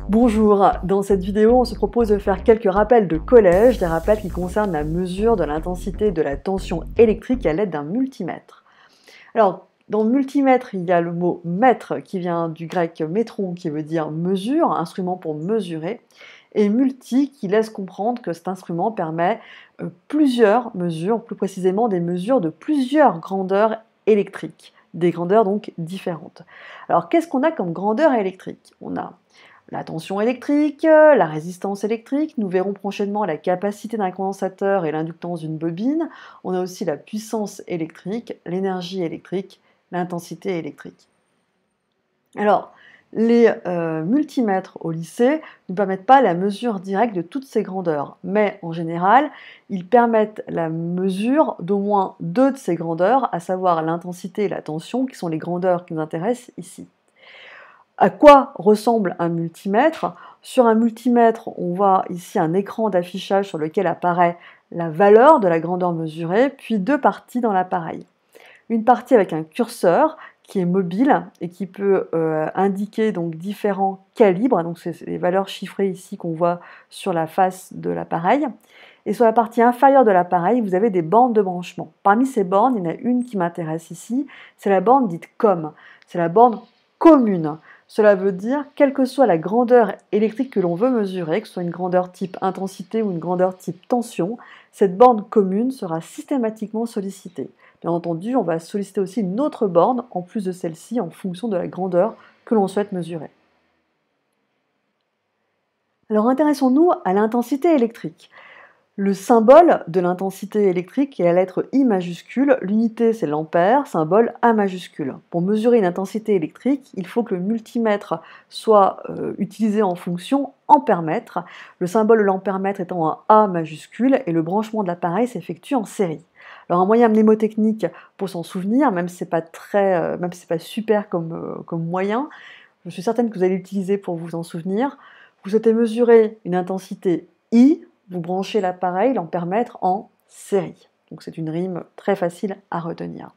Bonjour, dans cette vidéo on se propose de faire quelques rappels de collège, des rappels qui concernent la mesure de l'intensité de la tension électrique à l'aide d'un multimètre. Alors, dans multimètre, il y a le mot mètre qui vient du grec métron qui veut dire mesure, instrument pour mesurer, et multi qui laisse comprendre que cet instrument permet plusieurs mesures, plus précisément des mesures de plusieurs grandeurs électriques, des grandeurs donc différentes. Alors, qu'est-ce qu'on a comme grandeur électrique? On a la tension électrique, la résistance électrique, nous verrons prochainement la capacité d'un condensateur et l'inductance d'une bobine. On a aussi la puissance électrique, l'énergie électrique, l'intensité électrique. Alors, les multimètres au lycée ne permettent pas la mesure directe de toutes ces grandeurs, mais en général, ils permettent la mesure d'au moins deux de ces grandeurs, à savoir l'intensité et la tension, qui sont les grandeurs qui nous intéressent ici. À quoi ressemble un multimètre? Sur un multimètre, on voit ici un écran d'affichage sur lequel apparaît la valeur de la grandeur mesurée, puis deux parties dans l'appareil. Une partie avec un curseur qui est mobile et qui peut indiquer donc différents calibres, donc c'est les valeurs chiffrées ici qu'on voit sur la face de l'appareil. Et sur la partie inférieure de l'appareil, vous avez des bornes de branchement. Parmi ces bornes, il y en a une qui m'intéresse ici, c'est la borne dite COM, c'est la borne commune. Cela veut dire, quelle que soit la grandeur électrique que l'on veut mesurer, que ce soit une grandeur type intensité ou une grandeur type tension, cette borne commune sera systématiquement sollicitée. Bien entendu, on va solliciter aussi une autre borne en plus de celle-ci en fonction de la grandeur que l'on souhaite mesurer. Alors intéressons-nous à l'intensité électrique. Le symbole de l'intensité électrique est la lettre I majuscule, l'unité c'est l'ampère, symbole A majuscule. Pour mesurer une intensité électrique, il faut que le multimètre soit utilisé en fonction ampère-mètre, le symbole de l'ampère-mètre étant un A majuscule et le branchement de l'appareil s'effectue en série. Alors un moyen mnémotechnique pour s'en souvenir, même si c'est pas super comme moyen, je suis certaine que vous allez l'utiliser pour vous en souvenir. Vous souhaitez mesurer une intensité I, vous branchez l'appareil, l'ampère-mètre en série. Donc c'est une rime très facile à retenir.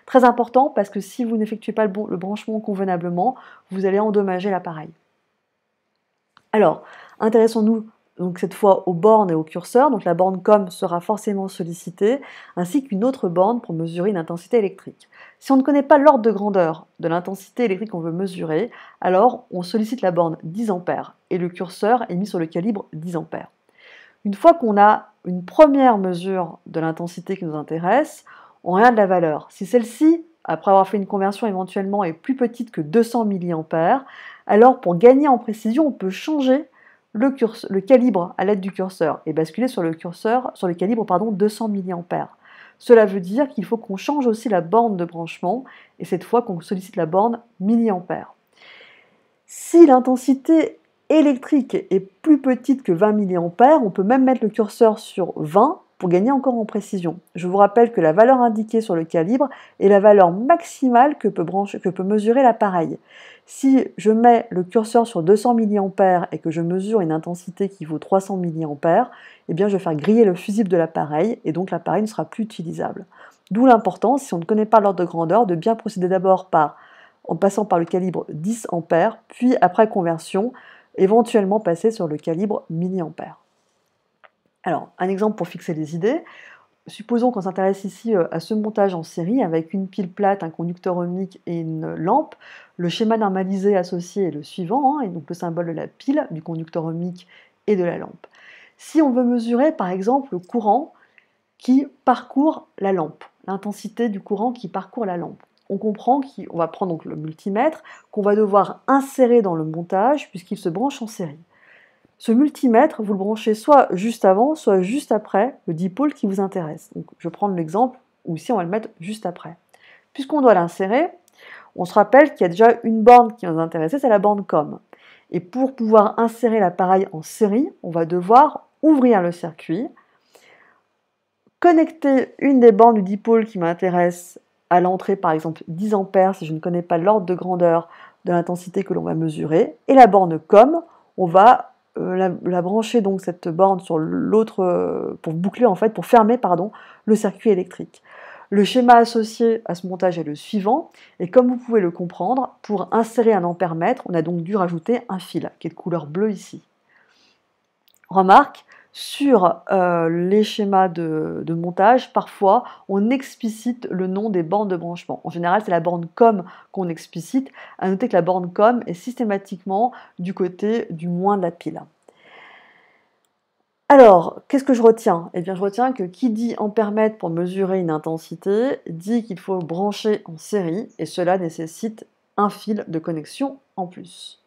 Très important parce que si vous n'effectuez pas le branchement convenablement, vous allez endommager l'appareil. Alors, intéressons-nous donc cette fois aux bornes et au curseur. Donc la borne COM sera forcément sollicitée, ainsi qu'une autre borne pour mesurer une intensité électrique. Si on ne connaît pas l'ordre de grandeur de l'intensité électrique qu'on veut mesurer, alors on sollicite la borne 10 A et le curseur est mis sur le calibre 10 A. Une fois qu'on a une première mesure de l'intensité qui nous intéresse, on regarde la valeur. Si celle-ci, après avoir fait une conversion éventuellement, est plus petite que 200 mA, alors pour gagner en précision, on peut changer le calibre à l'aide du curseur et basculer sur le calibre 200 mA. Cela veut dire qu'il faut qu'on change aussi la borne de branchement et cette fois qu'on sollicite la borne milliampère. Si l'intensité électrique est plus petite que 20 mA, on peut même mettre le curseur sur 20 pour gagner encore en précision. Je vous rappelle que la valeur indiquée sur le calibre est la valeur maximale que peut mesurer l'appareil. Si je mets le curseur sur 200 mA et que je mesure une intensité qui vaut 300 mA, eh bien je vais faire griller le fusible de l'appareil et donc l'appareil ne sera plus utilisable. D'où l'importance, si on ne connaît pas l'ordre de grandeur, de bien procéder d'abord en passant par le calibre 10 A, puis après conversion, éventuellement passer sur le calibre milliampère. Alors, un exemple pour fixer les idées. Supposons qu'on s'intéresse ici à ce montage en série avec une pile plate, un conducteur ohmique et une lampe. Le schéma normalisé associé est le suivant, et donc le symbole de la pile, du conducteur ohmique et de la lampe. Si on veut mesurer par exemple le courant qui parcourt la lampe, l'intensité du courant qui parcourt la lampe, on comprend qu'on va prendre donc le multimètre, qu'on va devoir insérer dans le montage puisqu'il se branche en série. Ce multimètre, vous le branchez soit juste avant, soit juste après le dipôle qui vous intéresse. Donc, je vais prendre l'exemple où ici on va le mettre juste après. Puisqu'on doit l'insérer, on se rappelle qu'il y a déjà une borne qui nous intéresse, c'est la borne COM. Et pour pouvoir insérer l'appareil en série, on va devoir ouvrir le circuit, connecter une des bornes du dipôle qui m'intéresse à l'entrée, par exemple 10 A, si je ne connais pas l'ordre de grandeur de l'intensité que l'on va mesurer, et la borne COM, on va la brancher donc cette borne sur l'autre pour boucler en fait, pour fermer le circuit électrique. Le schéma associé à ce montage est le suivant, et comme vous pouvez le comprendre, pour insérer un ampère-mètre, on a donc dû rajouter un fil, qui est de couleur bleue ici. Remarque, sur les schémas de montage, parfois, on explicite le nom des bornes de branchement. En général, c'est la borne COM qu'on explicite. À noter que la borne COM est systématiquement du côté du moins de la pile. Alors, qu'est-ce que je retiens? Eh bien, je retiens que qui dit ampère-mètre pour mesurer une intensité dit qu'il faut brancher en série, et cela nécessite un fil de connexion en plus.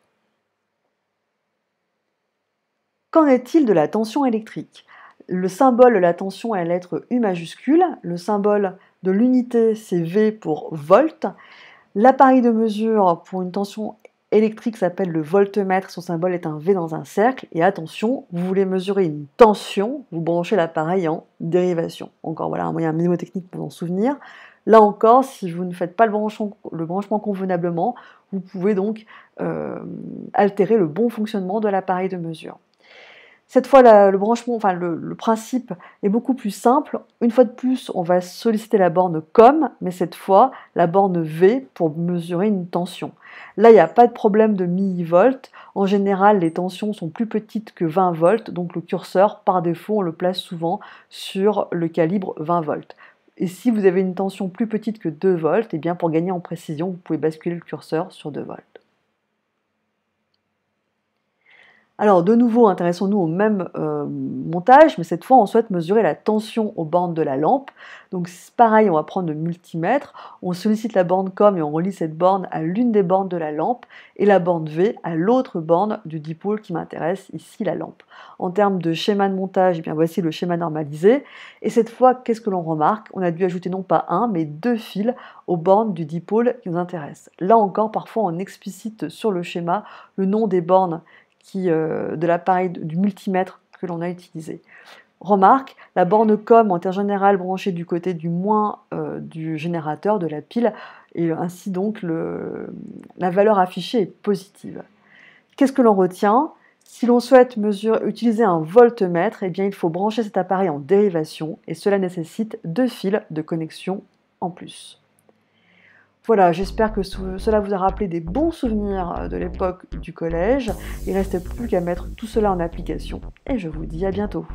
Qu'en est-il de la tension électrique? Le symbole de la tension est la lettre U majuscule, le symbole de l'unité c'est V pour volt. L'appareil de mesure pour une tension électrique s'appelle le voltmètre, son symbole est un V dans un cercle, et attention, vous voulez mesurer une tension, vous branchez l'appareil en dérivation. Encore voilà un moyen mnémotechnique pour en souvenir. Là encore, si vous ne faites pas le branchement convenablement, vous pouvez donc altérer le bon fonctionnement de l'appareil de mesure. Cette fois, le branchement, enfin le principe est beaucoup plus simple. Une fois de plus, on va solliciter la borne COM, mais cette fois, la borne V pour mesurer une tension. Là, il n'y a pas de problème de millivolts. En général, les tensions sont plus petites que 20 volts, donc le curseur, par défaut, on le place souvent sur le calibre 20 volts. Et si vous avez une tension plus petite que 2 volts, eh bien pour gagner en précision, vous pouvez basculer le curseur sur 2 volts. Alors de nouveau, intéressons-nous au même montage, mais cette fois on souhaite mesurer la tension aux bornes de la lampe. Donc pareil, on va prendre le multimètre, on sollicite la borne COM et on relie cette borne à l'une des bornes de la lampe, et la borne V à l'autre borne du dipôle qui m'intéresse, ici la lampe. En termes de schéma de montage, eh bien voici le schéma normalisé, et cette fois, qu'est-ce que l'on remarque? On a dû ajouter non pas un, mais 2 fils aux bornes du dipôle qui nous intéressent. Là encore, parfois on explicite sur le schéma le nom des bornes de l'appareil du multimètre que l'on a utilisé. Remarque, la borne COM est en général branchée du côté du moins du générateur, de la pile, et ainsi donc la valeur affichée est positive. Qu'est-ce que l'on retient? Si l'on souhaite utiliser un voltmètre, eh bien, il faut brancher cet appareil en dérivation, et cela nécessite 2 fils de connexion en plus. Voilà, j'espère que cela vous a rappelé des bons souvenirs de l'époque du collège. Il ne reste plus qu'à mettre tout cela en application. Et je vous dis à bientôt.